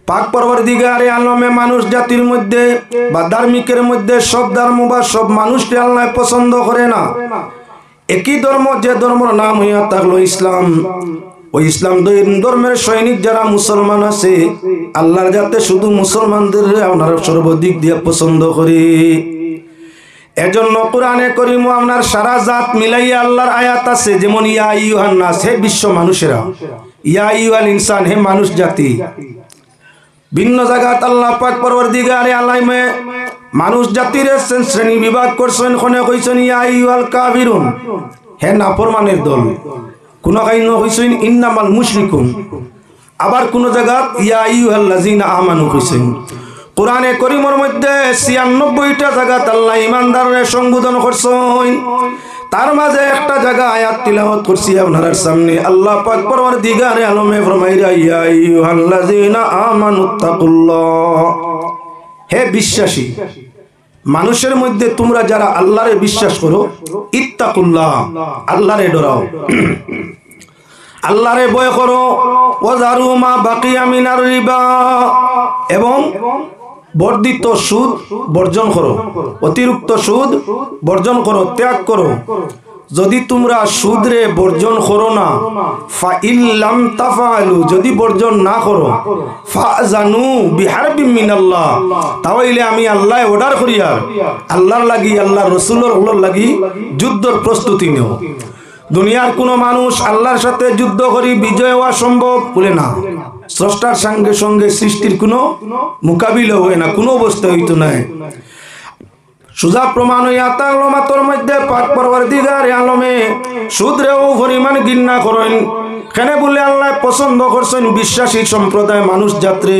পাক পরবর্তীকারে আলমে মানুষ জাতির মধ্যে বা ধার্মিকের মধ্যে সব ধর্ম বা সব মানুষকে আল্লাহ পছন্দ করে না। একই ধর্ম, যে ধর্মের নাম হইয়া থাকলো ইসলাম, ওই ইসলাম ধর্মের সৈনিক যারা মুসলমান আছে, আল্লাহর যাতে শুধু মুসলমানদের আপনার সর্বাধিক দিয়ে পছন্দ করে। এজন্য কোরআনে করিম আপনার সারা জাত মিলাইয়া আল্লাহর আয়াত আছে, যেমন ইয়া আইয়ুহান নাস, হে বিশ্ব মানুষেরা, ইয়া আইয়ুহাল ইনসান, হে মানুষ জাতি। ভিন্ন জায়গাত আল্লাহ পাক পরবর্তীকারে আলাইমে মানুষ জাতির শ্রেণী বিভাগ করছেন, কোনে কইছেন ইয়া আইয়ুহাল কাফিরুন, হে নাফরমানের দল। কোন কাইন কইছেন ইন্নামাল মুশরিকুন, আবার কোন জায়গাত ইয়া আইয়ুহাল্লাযিনা আমানু কইছেন। কোরআনে করিমের মধ্যে ৯৬টা জায়গাত আল্লাহ ঈমানদারদের সম্বোধন করছেন। তার মাঝে একটা জায়গা আয়াত তিলাওয়াত করছি আপনার সামনে। আল্লাহ পাক পরবর্তীকারে আলমে ফরমাইরা ইয়া আইয়ুহাল্লাযিনা আমানুত্তাকুল্লাহ, হে বিশ্বাসী মানুষের মধ্যে তোমরা যারা আল্লাহরে বিশ্বাস করো, ইত্তাকুল্লাহ, আল্লাহরে ডরাও, আল্লাহরে ভয় করো, ওয়াজারু মা বাকিয়া মিনার রিবা, এবং বর্ধিত সুদ বর্জন করো, অতিরিক্ত সুদ বর্জন করো, ত্যাগ করো। যদি তোমরা সুদরে বর্জন করো না, ফাইল্লাম তাফআলু, যদি বর্জন না করো, ফাজানু বিহারবিম মিনাল্লাহ, তাহলে আমি আল্লাহ অর্ডার করি আর আল্লাহর লাগি, আল্লাহর রাসূলের লাগি যুদ্ধের প্রস্তুতি নেও। দুনিয়ার কোনো মানুষ আল্লাহর সাথে যুদ্ধ করি বিজয় হওয়া সম্ভব বলে না। স্রষ্টার সঙ্গে সঙ্গে সৃষ্টির কোনো মোকাবিলা হয় না, কোনো অবস্থা হইতো না। সুজা প্রমাণ হইয়া থাকলো মাতর মধ্যে পাক পরবর্তীকারে আলমে সুদরেও পরিমাণ ঘৃণা করেন। কেন বলে আল্লাহ পছন্দ করছেন বিশ্বাসী সম্প্রদায় মানুষ যাত্রে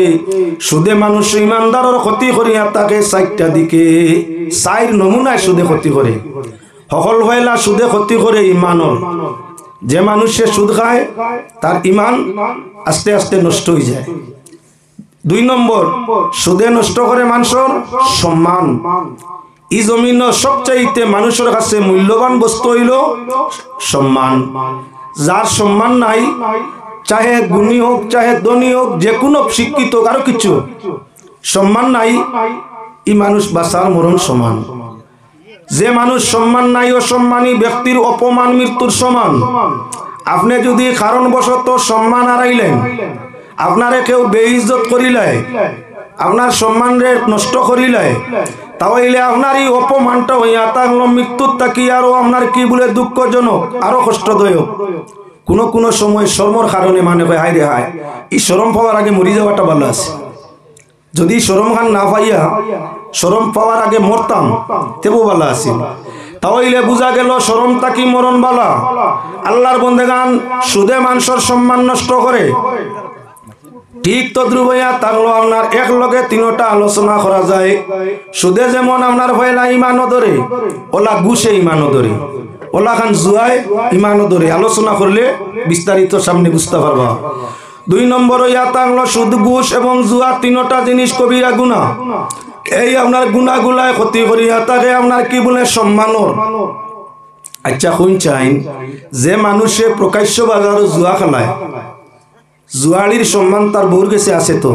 সুদে মানুষ ইমানদারের ক্ষতি করিয়া তাকে 4টা দিকে 4 নমুনায় সুদে ক্ষতি করে। সকল হইলা সুদে ক্ষতি করে ইমানর। যে মানুষে সুদ খায় তার ইমান আস্তে আস্তে নষ্ট হয়ে যায়। 2 নম্বর, সুদে নষ্ট করে মানুষের সম্মান। এই জমিন সবচাইতে মানুষের কাছে মূল্যবান বস্তু হইল সম্মান। যার সম্মান নাই, চাহে গুণী হোক চাহে ধনী হোক, যে কোনো শিক্ষিত কারো কিছু সম্মান নাই, এই মানুষ বাঁচার মরণ সমান। যে মানুষ সম্মান নাই, অসম্মানী ব্যক্তির অপমান মৃত্যুর সমান। আপনি যদি কারণবশত সম্মান হারাইলেন, আপনারে কেউ বেইজ্জত করিলে, আপনার সম্মানরে নষ্ট করিলে, তাহলে আপনার এই অপমানটা হইয়া থাকলো মৃত্যুর তাকি আরো আপনার কি বলে দুঃখজনক, আরো কষ্টদায়ক। কোন সময় শরমর কারণে মানে হয় হায় রে হায়, এই শরম পাওয়ার আগে মরি যাওয়াটা ভালো আছে। যদি শরম খান না পাইয়া শরম পাওয়ার আগে মরতাম তেবো ভালো আছিল। তাহলে বুঝা গেল শরম তাকি মরণ বালা। আল্লাহর বন্দেগান সুদে মানুষের সম্মান নষ্ট করে। ঠিক তদ্রুপ হইয়া থাকলো আপনার এক লগে 3টা আলোচনা করা যায়। সুদে যেমন আপনার হইলা ইমানও ধরে, ওলা ঘুষে ইমানও ধরে, ওলা খান জুয়ায় ইমানও ধরে। আলোচনা করলে বিস্তারিত সামনে বুঝতে পারবা। 2 নম্বর হইয়া থাকলো সুদ, ঘুষ এবং জুয়া 3টা জিনিস কবিরা গুনাহ। এই আপনার গুনাহগুলায় ক্ষতি করিয়া থাকে আপনার কি বলে সম্মানর। আচ্ছা কোন চাইন যে মানুষে প্রকাশ্য বাজারে জুয়া খেলায়, জুয়ালির সম্মান তার বউর কাছে আছে তো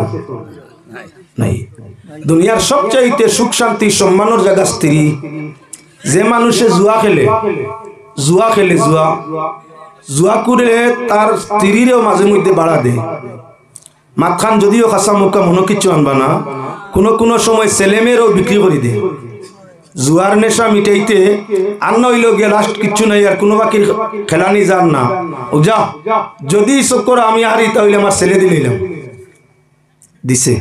নাই? দুনিয়ার সবচাইতে সুখ শান্তি সম্মানের জায়গা স্ত্রী। যে মানুষে জুয়া খেলে জুয়া করে তার স্ত্রীরও মাঝে মধ্যে বাড়া দেয়। মাতখান যদিও খাসা মুখা মনে কিছু আনবা না, কোনো সময় ছেলেমেয়েরও বিক্রি করে দেয়। জুয়ার নেশা মিটাইতে আর নইল গিয়ে লাস্ট কিচ্ছু নাই, আর কোনো বাকি খেলানি যান না, ও যা যদি চক্কর আমি হারি তাহলে আমার ছেলে দিলাম দিছে।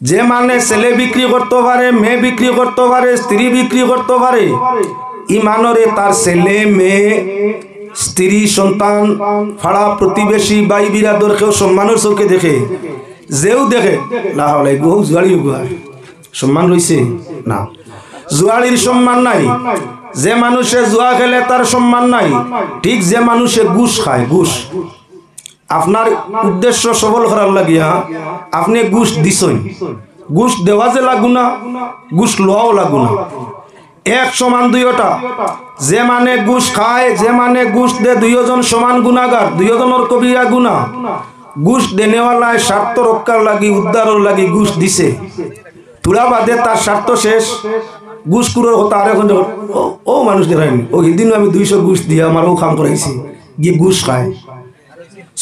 যে মানে ছেলে বিক্রি করতে পারে, মেয়ে বিক্রি করতে পারে, স্ত্রী বিক্রি করতে পারে, ইমানরে তার ছেলে মেয়ে স্ত্রী সন্তান ফাড়া প্রতিবেশী বাই বিরাদর কেউ সম্মানের চোখে দেখে, যেও দেখে না হলে জুয়ারি সম্মান রয়েছে না, জুয়ারির সম্মান নাই। যে মানুষে জুয়া খেলে তার সম্মান নাই। ঠিক যে মানুষে ঘুষ খায়, ঘুষ আপনার উদ্দেশ্য সফল করার লাগিয়া আপনি ঘুষ দিছেন, ঘুষ দেওয়া যে লাগুনা, ঘুষ লওয়াও লাগুনা, 1 সমান 2টা। যে মানে ঘুষ খায়, যে মানে ঘুষ দে, 2জন সমান গুনাহগার, 2জনের কবিরা গুনাহ। ঘুষ দেনেওয়ালায় স্বার্থ রক্ষার লাগি উদ্ধারের লাগি ঘুষ দিছে, তুলা বাদে তার স্বার্থ শেষ, ঘুষ কুড়োর কথা আর এখন ও মানুষ দেখায়নি, ও সেদিনও আমি 200 ঘুষ দিয়ে আমার ও কাম করাইছি, গিয়ে ঘুষ খায়।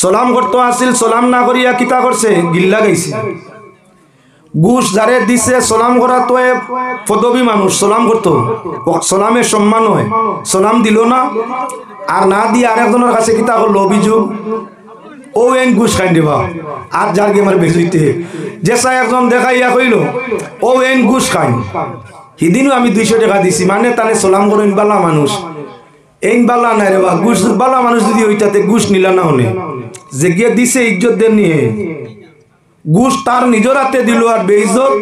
সালাম করতো আসিল, সালাম না করিয়া কিতা করছে, গিল্লা গাইছে। ঘুষ যারে দিছে সালাম করা তো পদবী মানুষ, সালাম করতো, সালামের সম্মান হয়, সালাম দিল না, আর না দিয়ে আরেকজনের কাছে কিতা করলো অভিযোগ, ও এন ঘুষ খাই দেবা, আর যার গে আমার বেজইতে যেসা একজন দেখাইয়া কইল ও এন ঘুষ খাই, সেদিনও আমি 200 টাকা দিছি, মানে তাহলে সালাম করেন বালা মানুষ, এই বালা নাই রে বা, ঘুষ বালা মানুষ যদি ওইটাতে ঘুষ নিলা না হলে, যে গিয়ে দিছে ইজ্জত দেন নিয়ে, ঘুষ তার নিজের হাতে দিল আর বেইজ্জত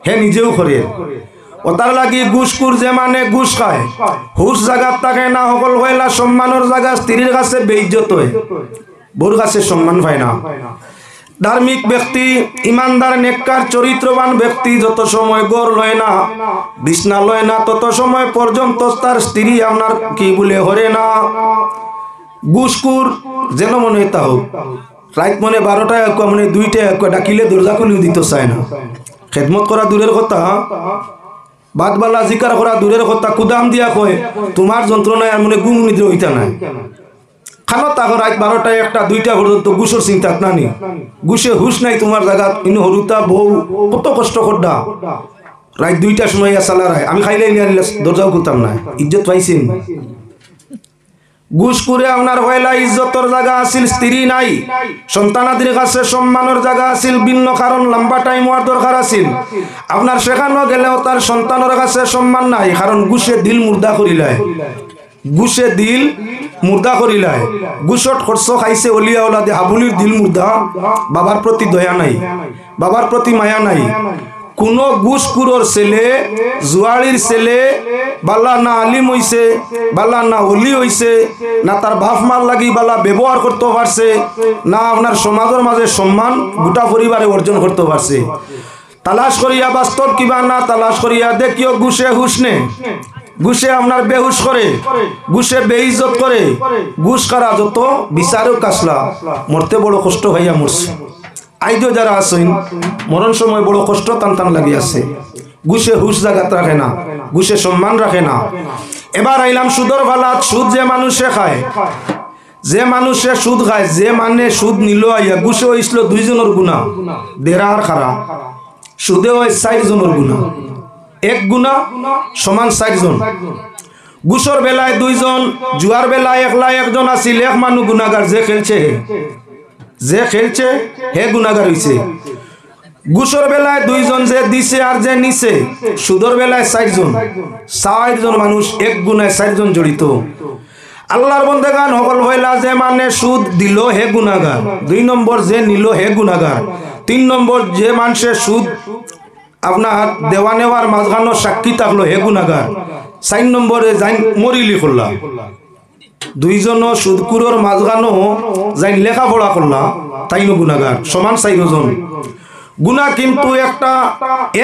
হে নিজেও করে। ও তার লাগি ঘুষখোর যে মানে ঘুষ খায়, হুশ জায়গার থাকে না, সকল হইলা সম্মানের জায়গা স্ত্রীর কাছে বেইজ্জত হয়, বউর কাছে সম্মান পায় না। ধার্মিক ব্যক্তি, ইমানদার, নেককার, চরিত্রবান ব্যক্তি যত সময় গড় লয় না, বিছনা লয় না, তত সময় পর্যন্ত তার স্ত্রী আপনার কি বলে হরে না। ঘুষখোর যেন মনে তা হোক, রাত মনে 12টায় মনে 2টায় ডাকিলে দরজা খুলিও দিতে চায় না, খেদমত করা দূরের কথা, বাদবালা জিকার করা দূরের কথা, কুদাম দিয়া কয় তোমার যন্ত্রণায় আর মনে ঘুম নিদ্রা হইতা নাই, খানো তাকে রাত 12টায় 1টা 2টা পর্যন্ত ঘুষের চিন্তা নানি, ঘুষে হুশ নাই তোমার জায়গা, ইনো হরুতা বউ কত কষ্ট করডা, রাত 2টার সময় চালারায়, আমি খাইলে দরজাও খুলতাম না, ইজ্জত পাইছেন। ঘুষ করে আপনার হইলা ইজ্জতর জায়গা আছিল, স্ত্রী নাই, সন্তানাদির কাছে সম্মানের জায়গা আছিল, ভিন্ন কারণ লম্বা টাইম হওয়ার দরকার আছিল, আপনার সেখানেও গেলেও তার সন্তানের কাছে সম্মান নাই, কারণ ঘুষে দিল মুর্দা করিলায়, ঘুষে দিল মুর্দা করিলায়, ঘুষট খরচ খাইছে অলিয়া ওলাদে, হাবুলির দিল মুর্দা, বাবার প্রতি দয়া নাই, বাবার প্রতি মায়া নাই। কোন ঘুষখোর ছেলে, জুয়াড়ির ছেলে বালা না আলিম হইছে, বালা না অলি হইছে, না তার বাপ মার লাগি বালা ব্যবহার করতে পারছে, না আপনার সমাজের মাঝে সম্মান গোটা পরিবারে অর্জন করতে পারছে, তালাশ করিয়া বাস্তব কিবা না তালাশ করিয়া দেখিও ঘুষে হুশ নে, ঘুষে আপনার বেহুশ করে, ঘুষে বেইজ্জত করে, ঘুষ কারা যত বিচারেও কাসলা, মরতে বড় কষ্ট হইয়া মরছে। আইজও যারা আছেন মরণ সময় বড় কষ্ট টান টান লাগি আছে, ঘুষে হুশ জায়গা রাখে না, ঘুষে সম্মান রাখে না। এবার আইলাম সুদর ভালাত। সুদ যে মানুষে খায়, যে মানুষে সুদ খায়, যে মানে সুদ নিল আইয়া, ঘুষে হইছিল 2 জনের গুণা, দেড়া আর খারা, সুদে হয় 4 জনের গুণা, 1 গুণা সমান 4 জন। ঘুষর বেলায় 2 জন, জুয়ার বেলায় একলা 1 জন আছিল, 1 মানুষ গুণাগার, যে খেলছে হে গুণাগার হইছে। ঘুষর বেলায় 2 জন, যে দিছে আর যে নিছে। সুদর বেলায় 4 জন, 4 জন মানুষ, 1 গুণায় 4 জন জড়িত। আল্লাহর বন্দেগান সকল হইলা, যে মানে সুদ দিল হে গুণাগার, 2 নম্বর যে নিল হে গুণাগার, 3 নম্বর যে মানুষে সুদ আপনার দেওয়া নেওয়ার মাঝখানো সাক্ষী থাকলো হে গুণাগার, 4 নম্বরে যাই মরিলি করলা। 2 জন সুদকুরোর মাঝখানো যাই লেখাপড়া করলা, তাইনো গুণাগার, সমান 4 জন গুণা। কিন্তু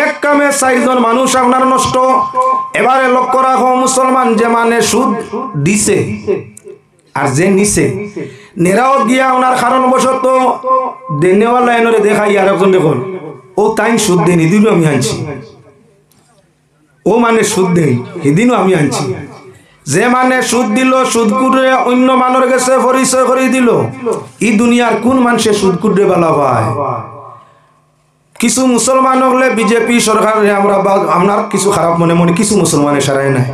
এক কামে 4 জন মানুষ আপনার নষ্ট। এবারে লক্ষ্য রাখো মুসলমান, যে মানে সুদ দিছে আর যে নিছে, নেরাও গিয়া ওনার কারণবশত দেনেওয়ালা এনরে দেখাই আর একজন দেখুন ও তাই সুদ দেন, এদিনও আমি আনছি, ও মানে সুদ দেন এদিনও আমি আনছি। যে মানে সুদ দিল, সুদ কুড়ে অন্য মানুষ কাছে পরিচয় করে দিল, এই দুনিয়ার কোন মানুষে সুদ কুড়ে বালা পায়? কিছু মুসলমান হলে বিজেপি সরকার আমরা আপনার কিছু খারাপ মনে মনে কিছু মুসলমানের সারাই নাই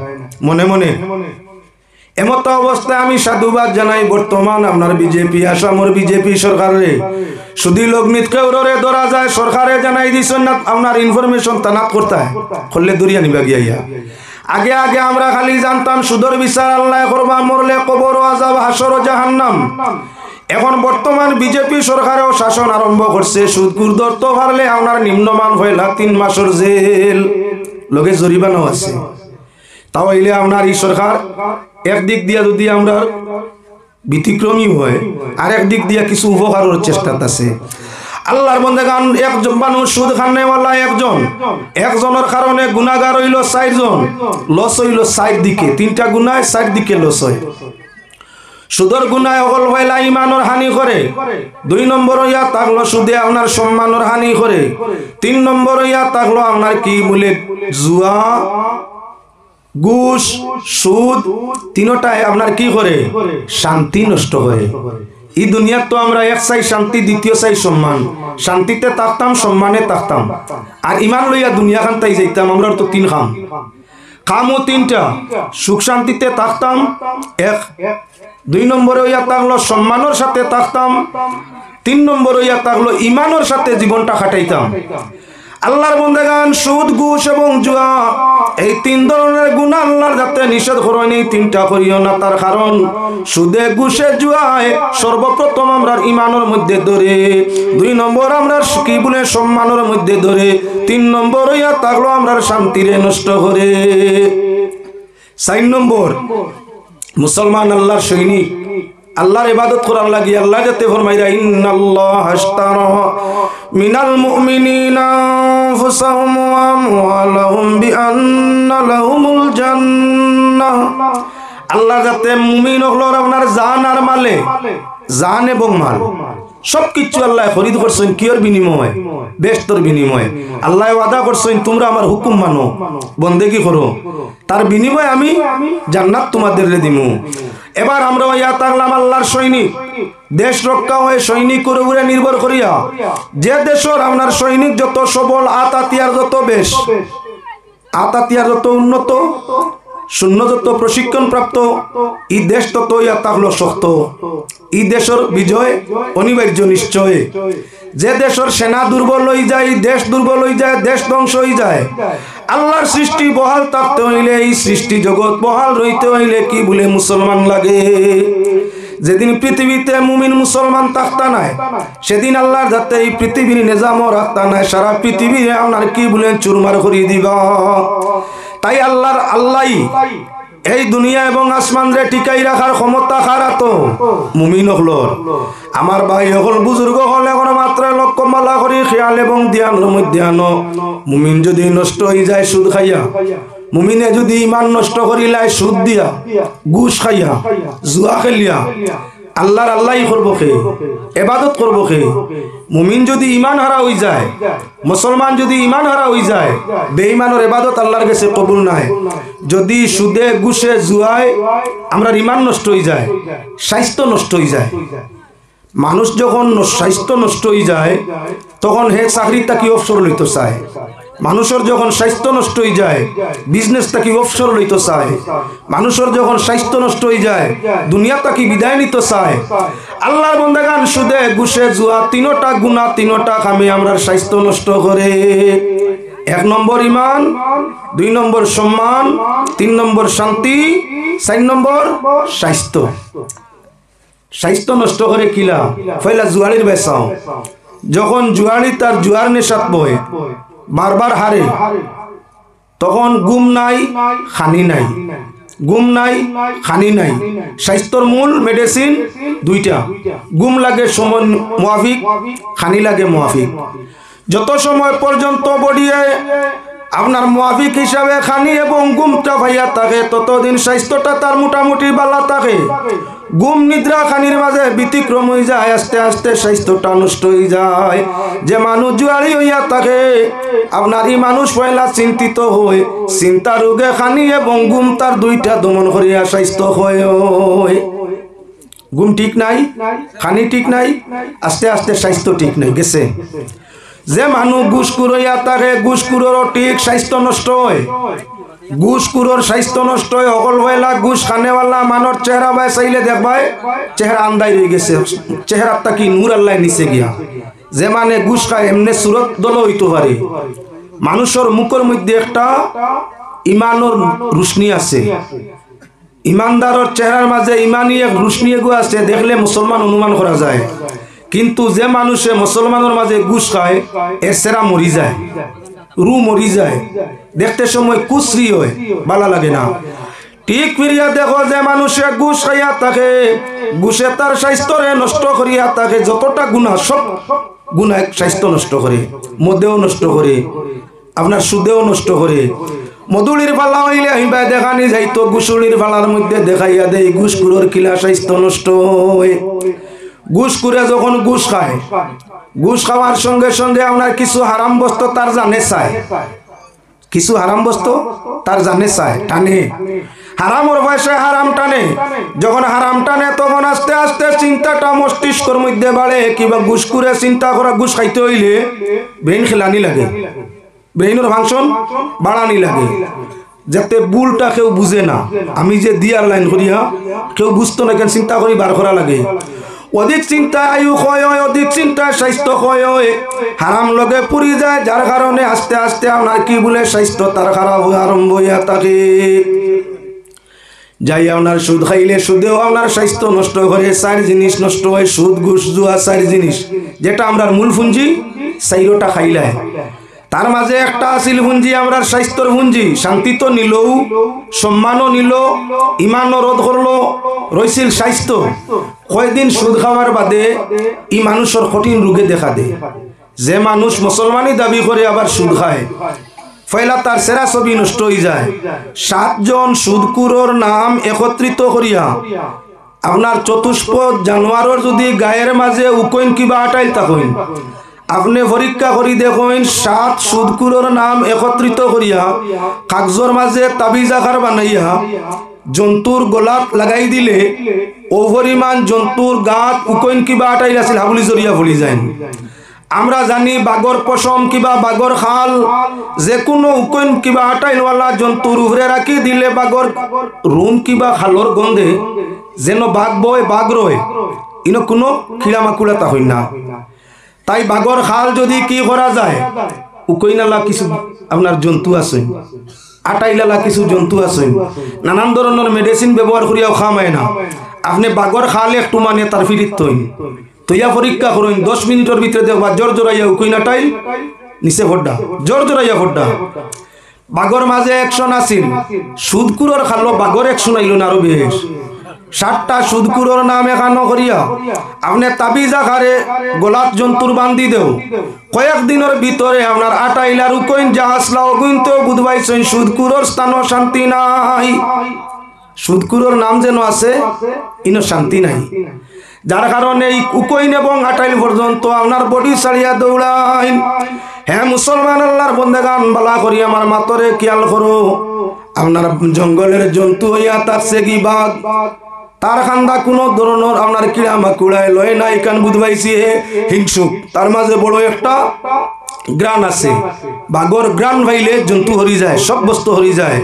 মনে মনে। এমত অবস্থায় আমি সাধুবাদ জানাই বর্তমান আপনার বিজেপি, আসামর বিজেপি সরকারে শুধু লগ্নিত কেউরে ধরা যায়, সরকারে জানাই দিছেন না আপনার ইনফরমেশন তানাত করতে করলে দূরিয়া নিবা গিয়া। আগে আগে আমরা খালি জানতাম সুদর বিচার আল্লাহ করবা, মরলে কবর আযাব হাসর জাহান্নাম। এখন বর্তমান বিজেপি সরকারেও শাসন আরম্ভ করছে, সুদকুর ধরতে পারলে আপনার নিম্নমান হইলা 3 মাসের জেল, লগে জরিমানাও আছে। তাও হইলে আপনার এই সরকার একদিক দিয়া যদি আমরা ব্যতিক্রমী হয়, আর একদিক দিয়া কিছু উপকারের চেষ্টা আছে। আল্লাহর বন্দেগান, একজন মানুষ সুদ খানেওয়ালা একজনের কারণে গুনাহগার হইল 4 জন, লস হইল 4 দিকে, 3টা গুনায় 4 দিকে লস হয়। সুদর গুনায় অকল হইলা ইমানের হানি করে। 2 নম্বর হইয়া থাকলো সুদে আপনার সম্মানের হানি করে। 3 নম্বর হইয়া থাকলো আপনার কি বলে জুয়া, ঘুষ, সুদ, তিনটাই আপনার কি করে? শান্তি নষ্ট করে। এই দুনিয়ার তো আমরা এক চাই শান্তি, দ্বিতীয় চাই সম্মান। শান্তিতে থাকতাম, সম্মানে থাকতাম, আর ইমান লইয়া দুনিয়া খান তাই যাইতাম। আমরা তো 3 খাম, খামও 3টা। সুখ শান্তিতে থাকতাম 1, 2 নম্বরে হইয়া থাকলো সম্মানের সাথে থাকতাম, 3 নম্বর হইয়া থাকলো ইমানের সাথে জীবনটা কাটাইতাম। আল্লাহর বান্দাগান সুদ, ঘুষ এবং জুয়া এই 3 ধরনের গুনাহ আল্লাহর যাতে নিষেধ করেন, এই 3টা করিও না। তার কারণ সুদে, ঘুষে, জুয়ায় সর্বপ্রথম আমরা ইমানের মধ্যে ধরে, 2 নম্বর আমরা কি বলে সম্মানের মধ্যে ধরে, 3 নম্বর হইয়া থাকলো আমরা শান্তিরে নষ্ট করে। 4 নম্বর মুসলমান আল্লাহর সৈনিক, আল্লাহর ইবাদত করার লাগি আল্লাহ যাতে ফরমাইরা ইন্নাল্লাহ আশতারা মিনাল মুমিনিনা আনফুসাহুম ওয়া আমওয়ালাহুম বিআন্না লাহুমুল জান্নাহ। আল্লাহ যাতে মুমিন হলো আপনার জান আর মালে, জান এবং মাল সবকিছু আল্লাহ খরিদ করছেন কিয়র বিনিময়ে? বেহেশতের বিনিময়ে। আল্লাহ ওয়াদা করছেন তোমরা আমার হুকুম মানো, বন্দেগী করো, তার বিনিময়ে আমি জান্নাত তোমাদের দিমু। এবার আমরা ইয়া থাকলাম আল্লাহর সৈনিক, দেশ রক্ষা হয়ে সৈনিকের উপরে নির্ভর করিয়া। যে দেশের আপনার সৈনিক যত সবল, আতাতিয়ার যত বেশ, আতাতিয়ার যত উন্নত, শূন্য যত প্রশিক্ষণ প্রাপ্ত, এই দেশ তত ইয়া থাকলো শক্ত। এই দেশের বিজয় অনিবার্য নিশ্চয়। যে দেশের সেনা দুর্বল হয়ে যায়, দেশ দুর্বল হয়ে যায়, দেশ ধ্বংস হয়ে যায়। আল্লাহর সৃষ্টি বহাল থাকতে হইলে, এই সৃষ্টি জগৎ বহাল রইতে হইলে কি বলে মুসলমান লাগে। যেদিন পৃথিবীতে মুমিন মুসলমান থাকতা নাই, সেদিন আল্লাহর যাতে এই পৃথিবীর নিজামও রাখতা নাই, সারা পৃথিবী আপনার কি বলে চুরমার করিয়ে দিবা। তাই আল্লাহ এই দুনিয়া এবং আসমান রে টিকাই রাখার ক্ষমতা কারা? তো মুমিন হলর। আমার ভাই হল, বুজুর্গ হল, এখন মাত্র লক্ষ্য মালা করি খেয়াল এবং ধ্যানের মধ্যে আনো। মুমিন যদি নষ্ট হয়ে যায় সুদ খাইয়া, মুমিনে যদি ইমান নষ্ট করিলাই সুদ দিয়া, ঘুষ খাইয়া, জুয়া খেলিয়া, আল্লাহই করবো কে? ইবাদত করবো কে? মুমিন যদি ইমান হারা হয়ে যায়, মুসলমান যদি ইমান হারা হয়ে যায়, বেঈমানের ইবাদত আল্লাহর কাছে কবুল নাই। যদি সুদে, ঘুষে, জুয়ায় আমরা ইমান নষ্ট হয়ে যায়, স্বাস্থ্য নষ্ট হয়ে যায়। মানুষ যখন স্বাস্থ্য নষ্ট হয়ে যায় তখন হে চাকরিটা কি অবসর লইতে চায়। মানুষের যখন স্বাস্থ্য নষ্ট হয়ে যায়, বিজনেসটা কি অবসর লইতে চায়। মানুষের যখন স্বাস্থ্য নষ্ট হয়ে যায়, দুনিয়াটা কি বিদায় নিতে চায়। আল্লাহর বান্দাগান সুদে, ঘুষে, জুয়া 3টা গুনাহ, 3টা কামে আমরা স্বাস্থ্য নষ্ট করে। 1 নম্বর ইমান, 2 নম্বর সম্মান, 3 নম্বর শান্তি, 4 নম্বর স্বাস্থ্য। স্বাস্থ্য নষ্ট করে কিলা? পয়লা জুয়ারির বেসাও। যখন জুয়ারি তার জুয়ার নেশাত বয়, বারবার হারে, তখন গুম নাই, খানি নাই, গুম নাই, খানি নাই। স্বাস্থ্যর মূল মেডিসিন 2টা, গুম লাগে সময় মুআফিক, খানি লাগে মুআফিক। যত সময় পর্যন্ত বডিয়ে আপনার মুআফিক হিসাবে খানি এবং গুমটা ভাইয়া থাকে, ততদিন স্বাস্থ্যটা তার মোটামুটি বালা থাকে। গুম, নিদ্রা, খানির মাঝে ব্যতিক্রম হয়ে যায়, আস্তে আস্তে স্বাস্থ্যটা নষ্ট হয়ে যায়। যে মানুষ জুয়ারি হইয়া থাকে, আপনার এই মানুষ পয়লা চিন্তিত হয়ে চিন্তা রোগে খানি এবং গুম তার 2টা দমন করিয়া স্বাস্থ্য হয়। গুম ঠিক নাই, খানি ঠিক নাই, আস্তে আস্তে স্বাস্থ্য ঠিক নাই গেছে। যে মানুষ ঘুষখোর হইয়া থাকে, ঘুষখোরেরও ঠিক স্বাস্থ্য নষ্ট হয়। ঘুষখোরের স্বাস্থ্য নষ্ট হয়। অকল হইলা ঘুষ খানেওয়ালা মানুষ চেহারা বাই চাইলে দেখবাই চেহারা আন্দাই রয়ে গেছে, চেহারাটা কি নূর আল্লাহ নিচে গিয়া। যে মানে ঘুষ খায় এমনি সুরত দল হইতে পারে। মানুষের মুখের মধ্যে একটা ইমানের রুশনি আছে, ইমানদারের চেহারার মাঝে ইমানি এক রুশনি এগু আছে, দেখলে মুসলমান অনুমান করা যায়। কিন্তু যে মানুষে মুসলমানের মাঝে ঘুষ খায়, এর সেরা মরি যায়, রু মরি যায়, দেখতে সময় কুশ্রি হয়, ভালো লাগে না। ঠিক ফিরিয়া দেখো যে মানুষে ঘুষ খাইয়া থাকে, ঘুষে তার স্বাস্থ্যরে নষ্ট করিয়া থাকে। যতটা গুনাহ, সব গুনাহ স্বাস্থ্য নষ্ট করে, মদেও নষ্ট করে, আপনার সুদেও নষ্ট করে। মধুলির ফালা হইলে হইবা দেখানি যাইতো গুসুলির ফালার মধ্যে দেখাইয়া দেয় ঘুষখুরের কিলা স্বাস্থ্য নষ্ট হয়। ঘুষখুরে যখন ঘুষ খায়, ঘুষ খাওয়ার সঙ্গে সঙ্গে আপনার কিছু হারাম বস্তু তার জানে চায়, কিছু হারাম বস্তু তার জানে চায়, টানে হারামর পয়সায় হারাম টানে। যখন হারাম টানে তখন আস্তে আস্তে চিন্তাটা মস্তিষ্কর মধ্যে বাড়ে। কিবা ঘুষ করে চিন্তা করা, ঘুষ খাইতে হইলে ব্রেন খেলানি লাগে, ব্রেইনের ফাংশন বাড়ানি লাগে, যাতে ভুলটা কেউ বুঝে না। আমি যে দিয়ার লাইন করিয়া কেউ বুঝতো না, কেন চিন্তা করি বার করা লাগে। অধিক চিন্তায় আয়ু ক্ষয় হয়, অধিক চিন্তায় স্বাস্থ্য ক্ষয় হয়, হারাম লগে পুরি যায়, যার কারণে আস্তে আস্তে আপনার কি বলে স্বাস্থ্য তার খারাপ হয়ে আরম্ভ হইয়া থাকে। যাই আপনার সুদ খাইলে সুদেও আপনার স্বাস্থ্য নষ্ট করে। 4 জিনিস নষ্ট হয়, সুদ ঘুষ জুয়া, 4 জিনিস, যেটা আমরা মূল পুঁজি 4টা খাইলে। তার মাঝে একটা আছিল পুঁজি আমরা স্বাস্থ্যর পুঁজি। শান্তি তো নিল, সম্মানও নিল, ইমানও রোধ করলো, রইছিল স্বাস্থ্য। কয়দিন সুদ খাওয়ার বাদে ই মানুষের কঠিন রোগে দেখা দেয়। যে মানুষ মুসলমানি দাবি করে আবার সুদ খায়, ফয়লা তার সেরা ছবি নষ্ট হয়ে যায়। 7 জন সুদকুরোর নাম একত্রিত করিয়া আপনার চতুষ্পদ জানোয়ারের যদি গায়ের মাঝে উকইন কিবা আটাইল থাকেন, আপনি পরীক্ষা করি দেখুন 7 সুদকুরোর নাম একত্রিত করিয়া কাগজের মাঝে তাবিজ আকার বানাইয়া জন্তুর গলাত লাগাই দিলে ও পরিমাণ জন্তুর গাত উকইন কিবা আটাইল আছিল হাবুলি জড়িয়া ভরি যায়। আমরা জানি বাগর পশম কিবা বাগর খাল, যে কোনো উকইন কিবা আটাইলওয়ালা জন্তুর উপরে রাখি দিলে বাগর রুম কিবা খালর গন্ধে যেন বাঘ বয় বাঘ রয়, ইনো কোনো খিড়া মাকুড়া তা হই না। তাই বাগর খাল যদি কি করা যায়, উকইনালা কিছু আপনার জন্তু আছে, আটাইলালা কিছু জন্তু আছে, নানান ধরনের মেডিসিন ব্যবহার করিয়াও খামায় না। আপনি বাগর খাল একটু মানে তার ফিরিত তৈন তৈয়া পরীক্ষা করুন, 10 মিনিটের ভিতরে দেখবা জোর জোরাইয়া উকইনাটাই নিচে ফোড্ডা, জোর জোরাইয়া ফোড্ডা। বাগর মাঝে 100 আছিল, সুদকুরোর খালো বাগর 100 আইল না আরো বেশ। 7টা সুদকুরোর নাম এখানো করিয়া আপনি তাবিজ আকারে গোলাপ জন্তুর বান্ধি দেও। কয়েকদিনের ভিতরে আপনার আটাইলার উকইন জাহাজলা অগুনতে বুধবাইছেন সুদকুরোর স্থানও শান্তি নাই। সুদকুরোর নাম যেন আছে, ইনো শান্তি নাই। যার কারণে এই উকইন এবং আটাইল পর্যন্ত আপনার বডি ছাড়িয়া দৌড়াইন। হ্যাঁ মুসলমান আল্লাহর বন্দেগান বালা করি আমার মাতরে খেয়াল করো, আপনার জঙ্গলের জন্তু হইয়া তার সেগি বাঘ, তার খান্দা কোনো ধরনের আপনার কিড়া মাকুড়ায় লয় নাই, কান বুধবাইছি হিংসুক। তার মাঝে বড় একটা গ্রান আছে, বাঘর গ্রান ভাইলে জন্তু হরি যায়, সব বস্তু হরি যায়।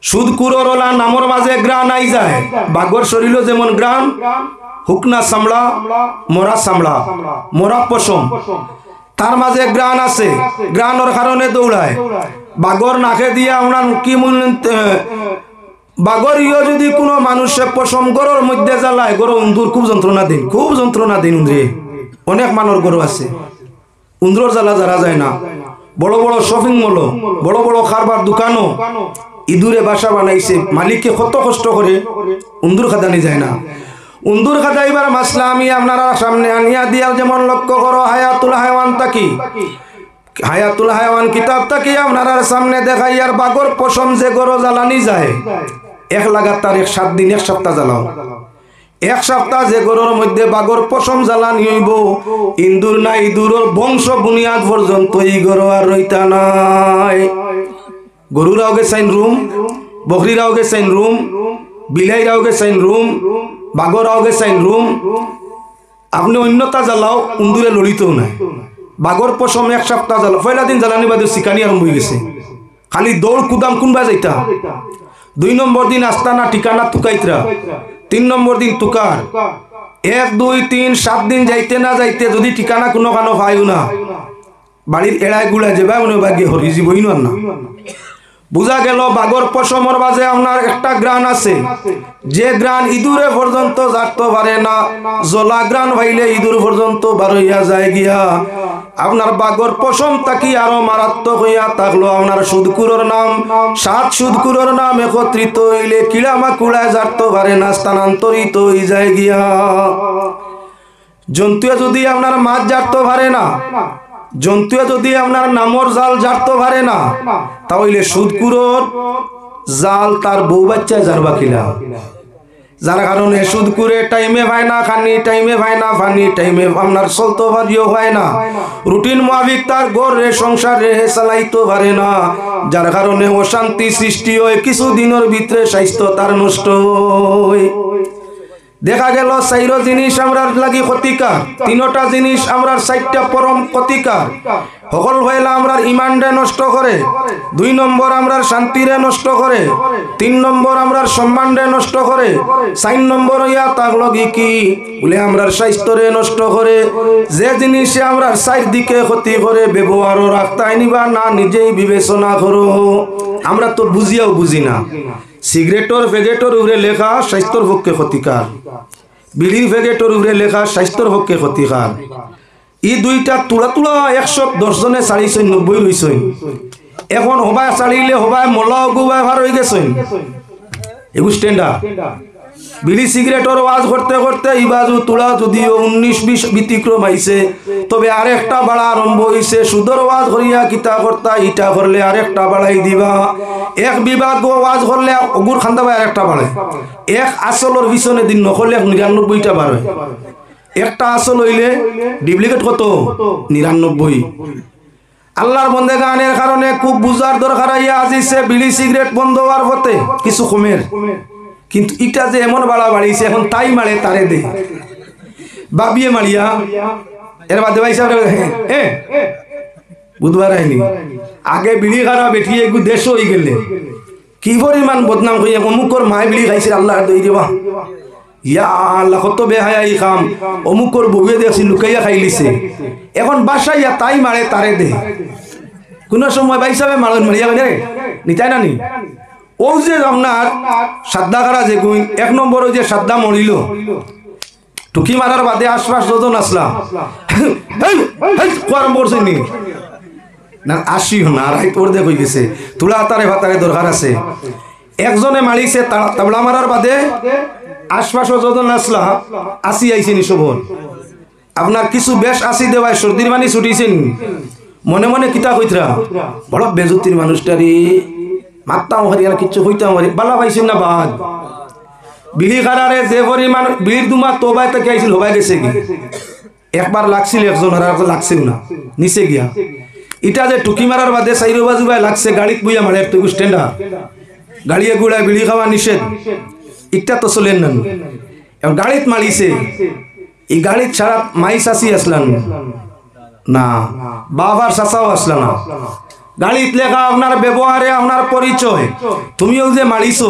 সুদকুরোর নামর মাঝে গ্রান আই যায়। বাঘর শরীরও যেমন গ্রান, হুকনা চামড়া, মরা চামড়া, মরা পশম, তার মাঝে গ্রান আছে, গ্রানের কারণে দৌড়ায়। বাঘর নাকে দিয়ে আমরা কি বাঘর ইয়ে যদি কোনো মানুষের পশম গরুর মধ্যে জ্বালায়, গরু উন্দুর খুব যন্ত্রণা দিন, খুব যন্ত্রণা দিন উন্দরে। অনেক মানুষ গরু আছে উন্দুর জ্বালা যারা যায় না। বড় বড় শপিং মল, বড় বড় খারবার দোকানও ইঁদুরে বাসা বানাইছে, মালিককে কত কষ্ট করে উন্দুর খাদানি যায় না। উন্দুর খাদাইবার মাসলা আমি আপনারা সামনে আনিয়া দিয়া যেমন লক্ষ্য করো হায়াতুল হায়াওয়ান তাকি, হায়াতুল হায়াওয়ান কিতাব তাকি আপনারা সামনে দেখাইয়ার বাঘর পশম যে গরু জ্বালানি যায়, 1 লাগাতার 7 দিন 1 সপ্তাহ জ্বালাও। 1 সপ্তাহ যে গরুর মধ্যে বাঘর পশম জ্বালানি হইব, ইন্দুর না ইঁদুরের বংশ বুনিয়াদ পর্যন্ত এই গরু আর রইতা নাই। গরুরাও গেছেন রুম, বকরিরাও গেছেন রুম, বিলাইরাও গেছেন রুম, বাঘরাও গেছেন রুম। আপনি অন্যতা জ্বালাও, উন্দুরে লড়িতেও নাই। বাঘর পশম 1 সপ্তাহ জ্বালাও, পয়লা দিন জ্বালানি বাদে শিকানি আরম্ভ হয়ে গেছে, খালি দৌড় কুদাম কোনবা যাইতা। 2 নম্বর দিন আস্তানা ঠিকানা তুকাইতরা, 3 নম্বর দিন তুকার, 1 2 3 7 দিন যাইতে না যাইতে যদি ঠিকানা কোনো কানো পাইও না, বাড়ির এড়ায় গুলা যাবে মনে ভাগ্যে হরি জীবই না। বুঝা গেল বাঘর পশমর বাজে আপনার একটা গ্রান আছে, যে গ্রান ইঁদুরে পর্যন্ত যাইতে পারে না, জলা গ্রান ভাইলে ইঁদুর পর্যন্ত বার হইয়া যায় গিয়া। আপনার বাঘর পশম তাকি আরো মারাত্মক হইয়া থাকলো আপনার সুদকুরোর নাম। 7 সুদকুরোর নাম একত্রিত হইলে কিড়া মাকুড়ায় যাইতে পারে না, স্থানান্তরিত হয়ে যায় গিয়া। জন্তু যদি আপনার মাছ যাইতে পারে না, জন্তুয়ে যদি আপনার নামর জাল জারতে পারে না তাহলে সুদকুরর জাল তার বউ বাচ্চায় জারবা কিলা যার কারণে সুদ করে টাইমে হয় না খানি টাইমে হয় না ফানি টাইমে আপনার চলতে পারিও হয় না রুটিন মাফিক তার ঘরে সংসার রেহে চালাইতে পারে না যার কারণে অশান্তি সৃষ্টি হয় কিছুদিনের ভিতরে স্বাস্থ্য তার নষ্ট হয় দেখা গেল চাইরো জিনিস আমরার লাগি ক্ষতিকার তিনটা জিনিস আমরার চারটা পরম ক্ষতিকার সকল হইলা আমরার ইমানরে নষ্ট করে 2 নম্বর আমরার শান্তিরে নষ্ট করে 3 নম্বর আমরার সম্মানরে নষ্ট করে 4 নম্বর ইয়া তার লাগি কি বলে আমরার স্বাস্থ্যরে নষ্ট করে যে জিনিসে আমরার চারদিকে ক্ষতি করে ব্যবহারও রাখতাই নিবা না নিজেই বিবেচনা করো আমরা তো বুঝিয়াও বুঝি না সিগারেটর প্যাকেটর উপরে লেখা স্বাস্থ্যর পক্ষে ক্ষতিকার বিড়ির প্যাকেটর উপরে লেখা স্বাস্থ্যর পক্ষে ক্ষতিকার এই দুইটা তুলা তুলা 110 জনে 490 রইছেন এখন হবায় চালিলে হবায় মলা গুবায় ভার হয়ে গেছেন এগু স্ট্যান্ডার্ড বিড়ি সিগারেটর ওয়াজ করতে করতে ইবাজু তুলা যদিও 19-20 ব্যতিক্রম আইছে তবে আরেকটা বাড়া আরম্ভ হইছে সুদর ওয়াজ করিয়া কিতা করতা ইটা করলে আরেকটা বাড়াই দিবা এক বিভাগ ওয়াজ করলে অগুর খান্দাবা আরেকটা বাড়ে এক আসলর পিছনে দিন নকলে 99টা বাড়ে একটা আসল হইলে ডুপ্লিকেট কত 99 আল্লাহর বন্দেগানের কারণে খুব বুঝার দরকার আইয়া আজিছে বিড়ি সিগারেট বন্ধ হওয়ার পথে কিছু কমের কিন্তু এটা যে এমন বাড়া বাড়িছে এখন তাই মারে তারে দে বাবিয়ে মারিয়া এর বাদে ভাই সাহেব বুধবার আইনি আগে বিড়ি খারা বেঠিয়ে একটু দেশ হয়ে গেলে কি পরিমাণ বদনাম করিয়া অমুকর মায় বিড়ি খাইছে আল্লাহ দই দিবা ইয়া আল্লাহ কত বেহায়াই খাম অমুকর বউয়ে দেখছি লুকাইয়া খাইলিছে এখন বাসাইয়া তাই মারে তারে দে কোন সময় ভাই সাহেব মারন মারিয়া গেলে নিতাই না নি ও যে আপনার সাদ্দা খারা যে গুণ 1 নম্বর যে সাদ্দা মরিল টুকি মারার বাদে আশপাশ যজন আসলা কোয়ারম করছে নি না আসিও না রাইট ওর দে কই গেছে তুলা তারে ভাতারে দরকার আছে একজনে মারিছে তাবলা মারার বাদে আশপাশ যজন আসলা আসি আইছে নি শোভন আপনার কিছু বেশ আসি দেওয়ায় সর্দির মানি ছুটিছেন মনে মনে কিতা কইতরা বড় বেজুতির মানুষটারি মাত্তাম হরি আর কিছু হইতাম হরি বালা পাইছেন না বাদ বিড়ি খারারে যে পরিমাণ বিড়ির দুমা তোবায় থেকে আইছিল হবাই গেছে কি একবার লাগছিল একজন আর লাগছিল না নিচে গিয়া এটা যে টুকি মারার বাদে সাইরো বাজু ভাই লাগছে গাড়িত বুইয়া মারে একটু স্ট্যান্ডার্ড গাড়িয়ে গুড়ায় বিড়ি খাওয়া নিষেধ এটা তো চলেন না এবং গাড়িত মারিছে এই গাড়িত ছাড়া মাইস আসি আসলাম না বাবার চাচাও আসলা না গাড়িত লেখা আপনার ব্যবহারে আপনার পরিচয় তুমিও যে মারিছো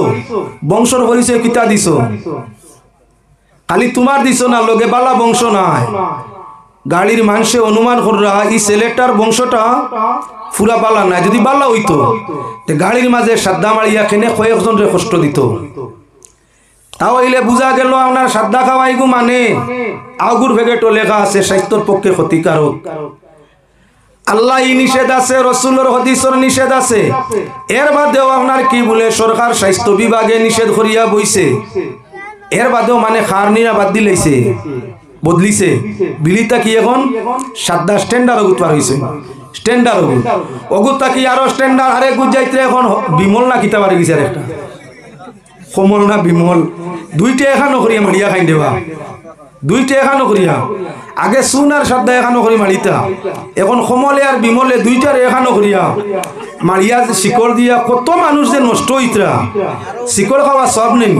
বংশর পরিচয় কিতা দিছো খালি তোমার দিছো না লগে বালা বংশ নাই গাড়ির মানুষে অনুমান কররা এই ছেলেটার বংশটা ফুরা বালা নাই যদি বালা হইতো তে গাড়ির মাঝে সাদ্দা মারিয়া কেনে কয়েকজনরে কষ্ট দিত তাও হইলে বুঝা গেল আপনার সাদ্দা খাওয়াইগু মানে আগুর ভেগেটো লেখা আছে স্বাস্থ্যের পক্ষে ক্ষতিকারক আল্লাহ নিষেধ আছে রসুলের হাদিসের নিষেধ আছে এর বাদেও আপনার কি বলে সরকার স্বাস্থ্য বিভাগে নিষেধ করিয়া বইছে এর বাদেও মানে খার নিয়া বাদ দিলাইছে বদলিছে বিলিতা কি এখন সাদ্দা স্ট্যান্ডার্ড অগুতবার হইছে স্ট্যান্ডার্ড অগুতা কি আরো স্ট্যান্ডার্ড আরে গুজাইতে এখন বিমল না কিতা পারে গেছে একটা কমল না বিমল দুইটা এখানো করিয়া মারিয়া খাই দেবা দুইটা এখানো করিয়া আগে সুন আর সাদ্দা এখানো করি মারিতা এখন কমলে আর বিমলে দুইটার এখানো করিয়া মারিয়া শিকড় দিয়া কত মানুষ যে নষ্ট হইতরা শিকড় খাওয়া সব নেই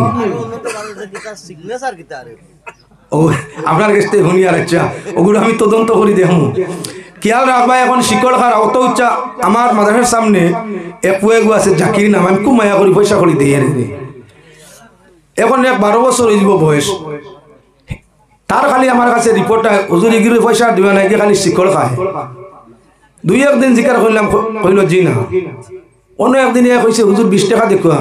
ও আপনার কাছে শুনিয়া রাখছা ওগুলো আমি তদন্ত করি দেখুন খেয়াল রাখবা এখন শিকড় খার অত উচ্চা আমার মাদ্রাসার সামনে একুয়েগু আছে জাকির নাম আমি খুব মায়া করি পয়সা করি দিয়ে এখন 12 বছর হয়ে যাব বয়স তার খালি আমার কাছে রিপোর্টটা হুজুর ইগিরে পয়সা দিবা নাই খালি শিকড় খায় 2-1 দিন জিকার কইলাম কইল জি না অন্য একদিন কইছে হুজুর 20 টাকা দেখুয়া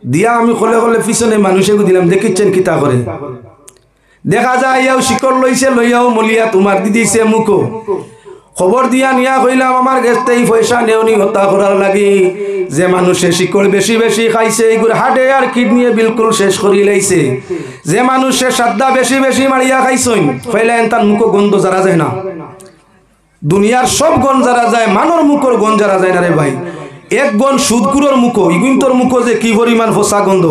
দিয়া আমি কলে কলে পিছনে মানুষে দিলাম দেখিচ্ছেন কিতা করে দেখা যায় ইয়াও শিকড় লইছে লইয়াও মলিয়া তোমার দিদিছে মুখো খবর দিয়া নিয়া কইলাম আমার গেছতেই পয়সা নেওনি হত্যা করার লাগি যে মানুষে শিকড় বেশি বেশি খাইছে এগুলো হাটে আর কিডনি বিলকুল শেষ করি লাইছে যে মানুষে সাদ্দা বেশি বেশি মারিয়া খাইছইন কইলেন তার মুখ গন্ধ জারা যায় না দুনিয়ার সব গণ যারা যায় মানর মুখর গণ যারা যায় না রে ভাই, এক গণ সুদকুরর মুখো ইগুন্তর মুখো যে কি পরিমাণ ফসা গন্ধ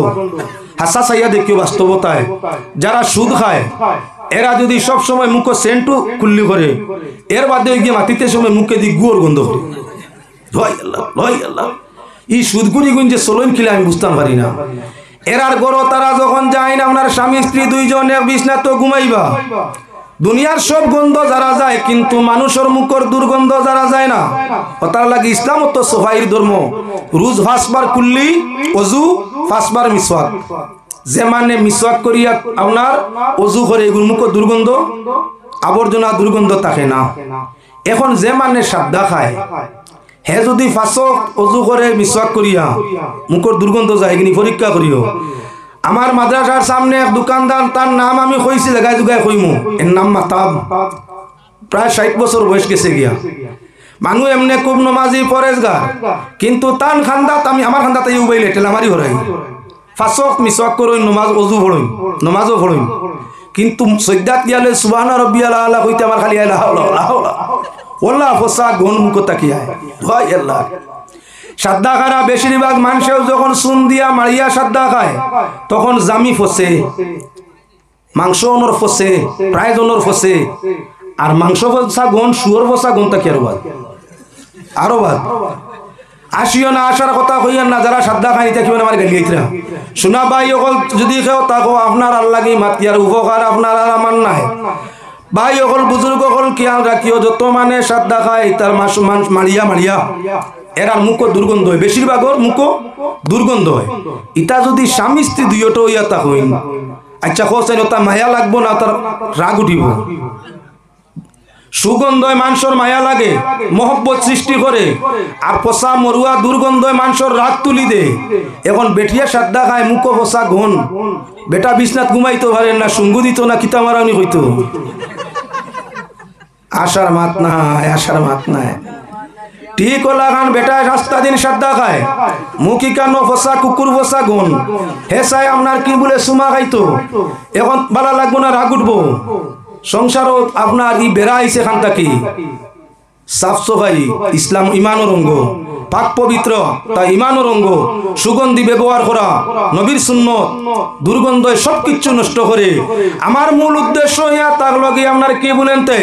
হাসা চাইয়া দেখিও বাস্তবতায়। যারা সুদ খায় এরা যদি সব সময় মুখো সেন্টু খুল্লি করে, এর বাদে গিয়ে মাটিতে সময় মুখে দিয়ে গুয়োর গন্ধ করে। লয় আল্লাহ লয় আল্লাহ, এই সুদকুরি গুণ যে চলন খিলে আমি বুঝতাম পারি না। এরার গড় তারা যখন যায় না, আপনার স্বামী স্ত্রী দুইজন এক বিছনা তো ঘুমাইবা, দুনিয়ার সব গন্ধ যারা যায় কিন্তু মানুষের মুখর দুর্গন্ধ যারা যায় না। তার লাগে ইসলাম তো সফাইর ধর্ম, রোজ 5 বার কুল্লি অজু 5 বার মিসওয়াক, যে মানে মিসওয়াক করিয়া আপনার অজু করে এগুলো মুখ দুর্গন্ধ আবর্জনা দুর্গন্ধ থাকে না। এখন যে মানে সাদা খায় হে যদি 5 অজু করে মিসওয়াক করিয়া মুখর দুর্গন্ধ যায় কিনি পরীক্ষা করিও। আমার মাদ্রাসার সামনে এক দোকানদার, তার নাম আমি কইছি জায়গায় জায়গায় কইমু, এর নাম মাতাব, প্রায় 60 বছর বয়স গেছে গিয়া। মানুষ এমনি খুব নমাজি পরেজগার, কিন্তু তান খান্দাত আমি আমার খান্দাত এই উবাইলে টেলামারি হরাই 5 মিসওয়াক করই, নমাজ অজু পড়ই, নমাজও পড়ই, কিন্তু সজ্জাত গিয়ালে সুবহান রাব্বিয়াল আলা কইতে আমার খালি আল্লাহ আল্লাহ ওয়াল্লাহ ফসা গন মুখ তাকিয়া হয় আল্লাহ। সাদ্দা খারা বেশিরভাগ মানুষেও যখন চুন দিয়া মারিয়া সাদ্দা খায় তখন জামি ফসে, মাংস অনর ফসে, প্রায় জনর ফসে, আর মাংস ফসা গন শুয়োর ফসা গন তাকি আরো বাদ আসিও না, আসার কথা কইয়া না। যারা সাদ্দা খাই থাকিবেন আমার গালি গাইতরা শোনা ভাই অকল যদি খেও তাকো আপনার আল্লাহকে মাতিয়ার উপকার আপনার আর আমার নাই। ভাই অকল বুজুর্গ হল খেয়াল রাখিও, যত মানে সাদ্দা খায় তার মারিয়া মারিয়া এরার মুখ দুর্গন্ধ হয়, বেশিরভাগর মুখ দুর্গন্ধ হয়। ইটা যদি স্বামী স্ত্রী দুইটা হইয়া তা হইন, আচ্ছা কোসেন তা মায়া লাগবো না, তার রাগ উঠিব। সুগন্ধয় মানুষের মায়া লাগে, মহব্বত সৃষ্টি করে, আর পচা মরুয়া দুর্গন্ধয় মানুষের রাগ তুলি দে। এখন বেটিয়া সাদ্দা খায় মুখ পচা ঘন, বেটা বিছনাত ঘুমাইতে পারেন না, সুঙ্গু দিত না, কিতা মারানি হইতো। আশার মাত নাই, আশার মাত নাই। ঠিক হলা খান বেটা রাস্তা দিন সাদ্দা খায়, মুখি কান ফসা কুকুর ফসা গুণ, হে চাই আপনার কি বলে সুমা খাইতো। এখন বালা লাগবো না, রাগ উঠবো। সংসারও আপনার ই বেড়া আইছে খান থাকি সাফ সফাই, ইসলাম ইমানের অঙ্গ, পাক পবিত্র তা ইমানের অঙ্গ, সুগন্ধি ব্যবহার করা, নবীর সুন্নত, দুর্গন্ধ সবকিছু নষ্ট করে। আমার মূল উদ্দেশ্য ইয়া তার লগে আপনার কি বলেন তে,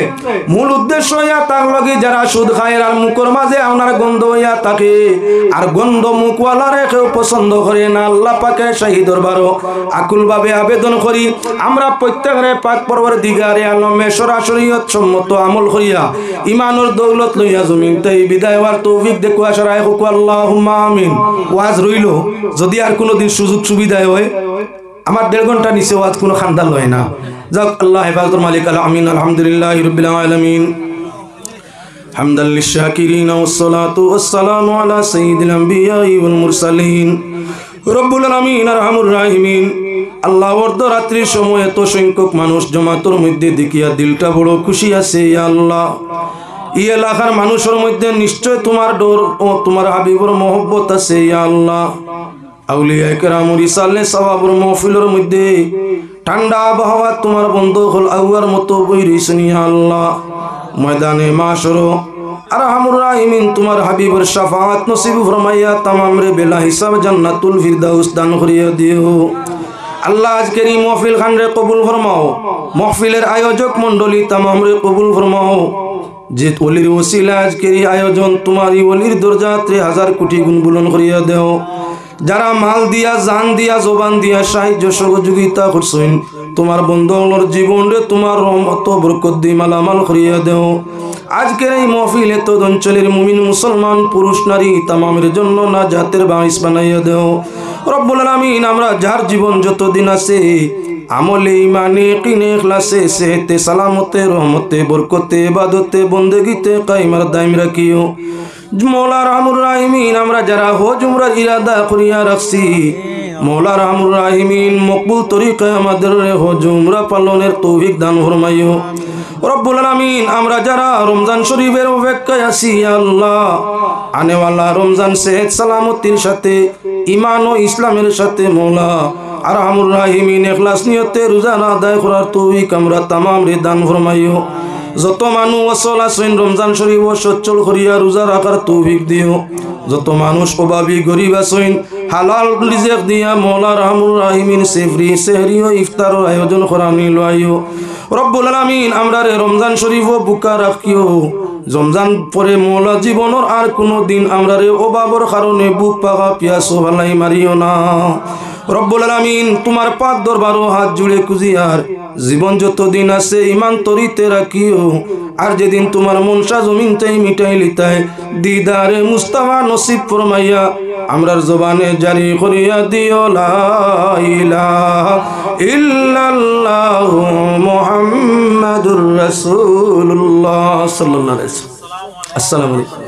মূল উদ্দেশ্য ইয়া তার লগে যারা সুদ খায় আর মুখের মাঝে আপনার গন্ধ ইয়া থাকে, আর গন্ধ মুখওয়ালারে কেউ পছন্দ করে না। আল্লাহ পাকে শাহী দরবারও আকুল ভাবে আবেদন করি, আমরা প্রত্যেকরে পাক পরওয়ারদিগারে আলমে সরাসরিয়ত সম্মত আমল করিয়া ইমানের দৌলত লইয়া জমিনতেই বিদায় হওয়ার তৌফিক দেখো আশারায় হোক, আল্লাহুম্মা আমিন। ওয়াজ রইল, যদি আর কোনোদিন সুযোগ সুবিধায় হয়, আমার 1.5 ঘন্টা নিচে ওয়াজ কোনো খান্দাল হয় না। যাক আল্লাহ হেফাজতুল মালিক আল আমিন। আলহামদুলিল্লাহি রাব্বিল আলামিন, হামদাল লিশাকিরিন ওয়াসসালাতু ওয়াসসালামু আলা সাইয়্যিদিল আমবিয়াই ওয়াল মুরসালিন। রব্বুল আলামিন আরহামুর রাহিমিন। আল্লাহ অর্ধরাত্রির সময় এত সংখ্যক মানুষ জমাতর মধ্যে দেখিয়া দিলটা বড় খুশি আছে। ইয়া আল্লাহ, এই এলাকার মানুষের মধ্যে নিশ্চয় তোমার ডর ও তোমার হাবিবর মহব্বত আছে। ইয়া আল্লাহ, আউলিয়া কেরামুর ইসালে সওয়াবর মাহফিলের মধ্যে ঠান্ডা আবহাওয়া তোমার বন্ধ হল আউয়ার মতো বই রইছেন। ইয়া আল্লাহ, ময়দানে মাশর আরহামুর রাহিমিন তোমার হাবিবের শাফাআত নসিব ফরমাইয়া তামাম রে বেলা হিসাব জান্নাতুল ফিরদাউস দান করিয়া দিও। আল্লাহ আজকের এই মাহফিল খান রে কবুল ফরমাও, মাহফিলের আয়োজক মণ্ডলী তামাম রে কবুল ফরমাও। যে ওলির ওসিলা আজকের এই আয়োজন, তোমার এই ওলির দরজাতে 1000 কোটি গুণ বুলন করিয়া দেও। যারা মাল দিয়া, জান দিয়া, জবান দিয়া সাহায্য সহযোগিতা করছেন, তোমার বন্ধুর জীবন রে তোমার রহমত বরকত দিয়ে মালামাল করিয়া দেও। আজকের এই মাহফিল এত অঞ্চলের মুমিন মুসলমান পুরুষ নারী তামামের জন্য নাজাতের বাঈস বানাইয়া দেও। রব্বুল আলামিন, আমরা যার জীবন যতদিন আছে আমলে ইমানে কিনে ইখলাসে সেহতে সালামতে রহমতে বরকতে ইবাদতে বন্দেগিতে কায়েমার দায়েম রাখিও। মওলা রহমুর রাহিমিন, আমরা যারা হজ উমরার ইরাদা করিয়া রাখছি, মওলা রহমুর রাহিমিন মকবুল তরিকায় আমাদের হজ উমরা পালনের তৌফিক দান ফরমাইও। রব্বুল আলামিন, আমরা যারা রমজান শরীফের অপেক্ষায় আছি, আল্লাহ আনেওয়ালা রমজান সেহত সালামতির সাথে ঈমান ও ইসলামের সাথে মওলা আরহামুর রাহিমিন ইখলাস নিয়তে রোজা আদায় করার তৌফিক আমরা তামাম রে দান ফরমাইও। যত মানুষ অচল আছেন রমজান শরীফ সচ্ছল করিয়া রোজা রাখার তৌফিক দিও। যত মানুষ অভাবী গরিব আছেন হালাল রিজিক দিয়া মওলা রহমুর রাহিমিন সেহরি ও ইফতারের আয়োজন করা নিল আইও। রব্বুল আলামিন আমরারে রমজান শরীফ বুকা রাখিও। রমজান পরে মওলা জীবনের আর কোনো দিন আমরারে অভাবের কারণে বুক পাকা পিয়াসো ভালাই মারিও না। রব্বুল আলামিন তোমার পাক দরবারও হাত জুড়ে কুজিয়ার জীবন যত দিন আছে ইমান তরিতে রাখিও। আর যেদিন তোমার মনসা জমিনটাই মিটাই লিতায় দিদারে মুস্তাফা নসিব ফরমাইয়া আমরার জবানে জারি করিয়া দিও লা ইলাহা ইল্লাল্লাহু মুহাম্মাদুর রাসূলুল্লাহ সাল্লাল্লাহু আলাইহি ওয়াসাল্লাম। আসসালামু আলাইকুম।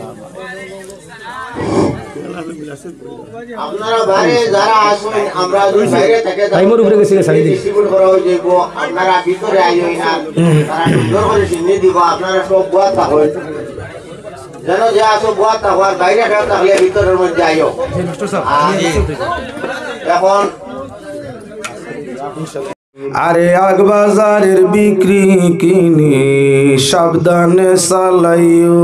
আপনারা বাইরে যারা আসবেন আমরা যদি বাইরে থেকে টাইমের উপরে গেছে সারি দিই ডিস্ট্রিবিউট করা হয়ে যাইব। আপনারা ভিতরে আইও না, তারা সুন্দর করে চিনি দিব। আপনারা সব বুয়া থাকবেন যেন যে আসো বুয়া থাকবার বাইরে থাকলে ভিতরের মধ্যে আইও। এখন আরে আগ বাজারের বিক্রি কিনি সাবধানে চালাইও।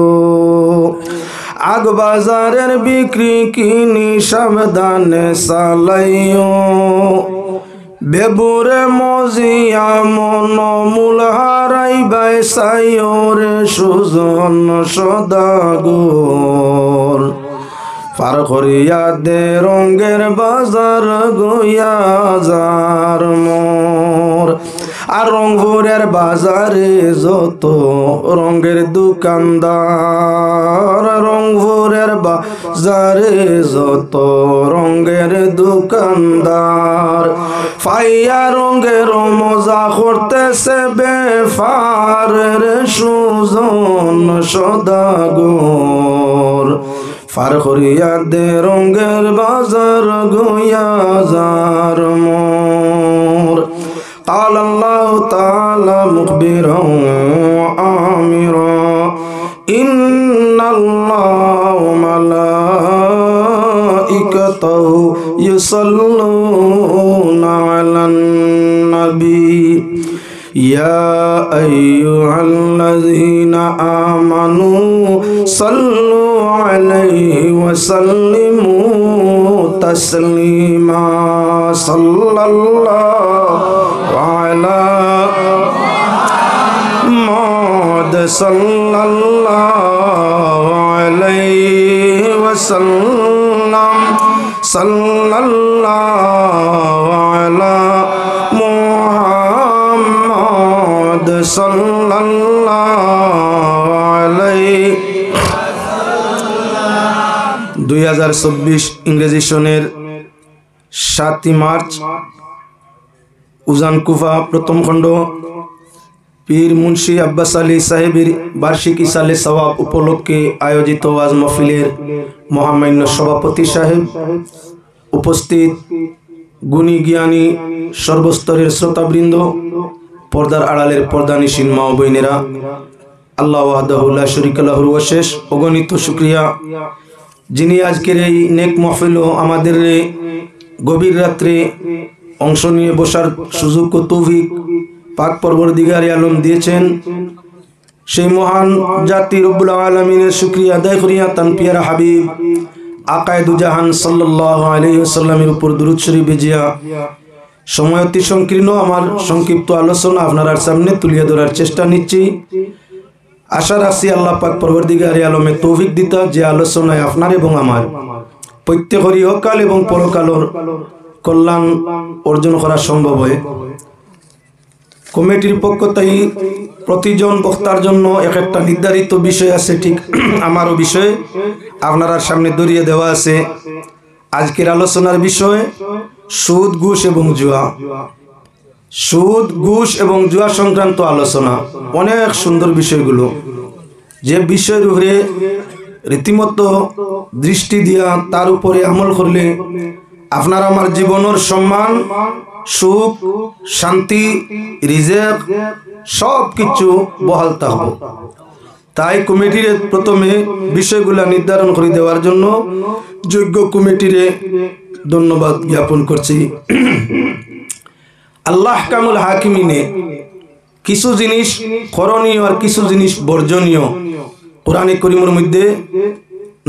আগ বাজারের বিক্রি কিনি সাবধানে চালাইও। বেবুরে মজিয়া মন মূল হারাই বাই সাইও রে সুজন সদাগর। পার করিয়া দে রঙ্গের বাজার গইয়া যার মোর। আর রংপুরের বাজারে যত রঙের দোকানদার। রংপুরের বাজারে যত রঙের দোকানদার। ফাইয়া রঙের মজা করতেছে বেফারের সুজন সদাগর। পার করিয়া দে রঙের বাজার গইয়া যার মোর। قال الله تعالى مخبرا وآمرا إن الله وملائكته يصلون على النبي يا أيها الذين آمنوا صلوا عليه وسلموا تسليما صلى الله على محمد صلى الله عليه وسلم صلى الله على محمد صلى الله عليه 2024 ইংরেজি সনের 7 মার্চ উজান কুফা প্রথম খণ্ড পীর মুন্সি আব্বাস আলী সাহেবের বার্ষিক ইসালে সওয়াব উপলক্ষে আয়োজিত ওয়াজ মাহফিলের মহামান্য সভাপতি সাহেব, উপস্থিত গুণী জ্ঞানী সর্বস্তরের শ্রোতাবৃন্দ, পর্দার আড়ালের পর্দানিশীন মা ও বোনেরা, আল্লাহ ওয়াহদাহু লা শারীকা লাহুর অশেষ অগণিত শুকরিয়া যিনি আজকের এই নেক মাহফিল ও আমাদের গভীর রাত্রে অংশ নিয়ে বসার সুযোগ ও তৌফিক পাক পরবর্তীকার আলম দিয়েছেন। সেই মহান জাতি রব্বুল আলামিনের শুকরিয়া আদায় করিয়া তান পিয়ারা হাবিব আকায়ে দুজাহান সাল্লাল্লাহু আলাইহি ওয়াসাল্লামের উপর দুরূদ শরীফ ভিজিয়া সময় অতি সংকীর্ণ আমার সংক্ষিপ্ত আলোচনা আপনার সামনে তুলিয়ে ধরার চেষ্টা নিচ্ছি। আশা রাখছি আল্লাহ পাক পরবর্তীকার আলমে তৌফিক দিতা যে আলোচনায় আপনার এবং আমার প্রত্যেকেরই ইহকাল এবং পরকালের কল্যাণ অর্জন করা সম্ভব হয়। কমিটির পক্ষ থেকে প্রতিজন বক্তার জন্য এক একটা নির্ধারিত বিষয় আছে, ঠিক আমারও বিষয় আপনার সামনে ধরিয়ে দেওয়া আছে। আজকের আলোচনার বিষয় সুদ, ঘুষ এবং জুয়া। সুদ, ঘুষ এবং জুয়া সংক্রান্ত আলোচনা, অনেক সুন্দর বিষয়গুলো, যে বিষয়ের উপরে রীতিমতো দৃষ্টি দিয়া তার উপরে আমল করলে আপনার আমার জীবনের সম্মান, সুখ, শান্তি, রিজিক সব কিছু বহাল থাকবে। তাই কমিটির প্রথমে বিষয়গুলা নির্ধারণ করে দেওয়ার জন্য যোগ্য কমিটির ধন্যবাদ জ্ঞাপন করছি। আল্লাহ কামুল হাকিমিনে কিছু জিনিস করণীয় আর কিছু জিনিস বর্জনীয় কোরআনে কারীমের মধ্যে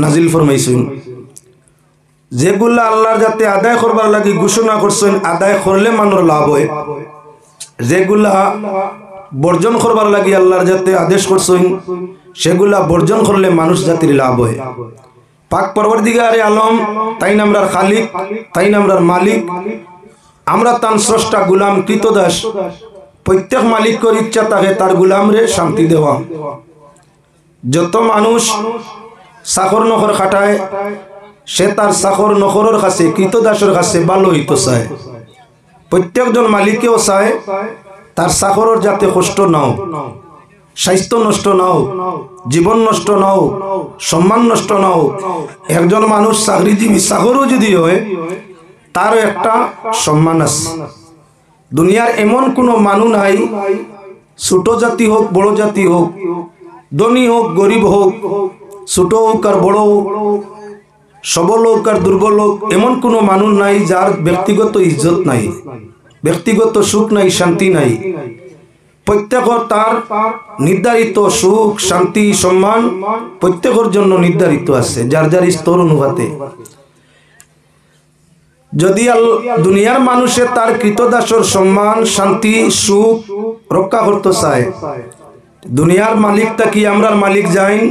নাজিল ফরমাইছেন। যেগুলা আল্লাহর যাতে আদায় করবার লাগি ঘোষণা করছেন, আদায় করলে মানুষ লাভ হয়। যেগুলা বর্জন করবার লাগি আল্লাহর যাতে আদেশ করছেন, সেগুলা বর্জন করলে মানুষ জাতির লাভ হয়। পাক পরবর্তীকারে আলম তাই নামরার খালিক, তাই নামরার মালিক, আমরা তার স্রষ্টা গুলাম কৃতদাস। প্রত্যেক মালিকের ইচ্ছা থাকে তার গুলামরে শান্তি দেওয়া। যত মানুষ চাকর নখর খাটায়, সে তার চাকর নখরের কাছে কৃতদাসের কাছে ভালো হইতে চায়। প্রত্যেকজন মালিকেও চায় তার চাকরের যাতে কষ্ট নাও, স্বাস্থ্য নষ্ট নাও, জীবন নষ্ট নাও, সম্মান নষ্ট নাও। একজন মানুষ চাকরিজীবী চাকরও যদি হয়, তারও একটা সম্মান আছে। দুনিয়ার এমন কোনো মানুষ নাই, ছোট জাতি হোক বড় জাতি হোক, ধনী হোক গরিব হোক, ছোট হোক আর বড় হোক, সবল হোক আর দুর্বল হোক, এমন কোনো মানুষ নাই যার ব্যক্তিগত ইজ্জত নাই, ব্যক্তিগত সুখ নাই, শান্তি নাই। প্রত্যেকের তার নির্ধারিত সুখ, শান্তি, সম্মান প্রত্যেকের জন্য নির্ধারিত আছে যার যার স্তর অনুপাতে। যদি দুনিয়ার মানুষে তার কৃতদাসের সম্মান, শান্তি, সুখ রক্ষা করতে চায়, দুনিয়ার মালিকটা কি আমরার মালিক যাইন,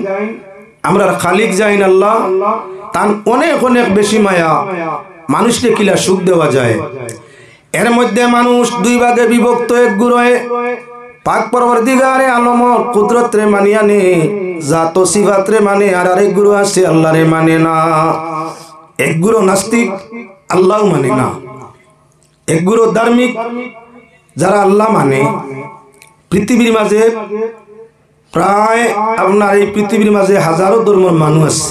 আমরার খালিক যাইন আল্লাহ, তার অনেক অনেক বেশি মায়া মানুষকে কিলা সুখ দেওয়া যায়। এর মধ্যে মানুষ দুই ভাগে বিভক্ত। এক গুরুয়ে পাক পরবর্তীকারে আলমর কুদরত রে মানিয়া নে, জাত সিফাত রে মানে, আর আরেক গুরু আছে আল্লাহ রে মানে না। এক গুরু নাস্তিক, আল্লাহ মানে না। এক গুরু ধার্মিক, যারা আল্লাহ মানে। পৃথিবীর মাঝে প্রায় আপনার এই পৃথিবীর মাঝে হাজারো ধর্মের মানুষ আছে।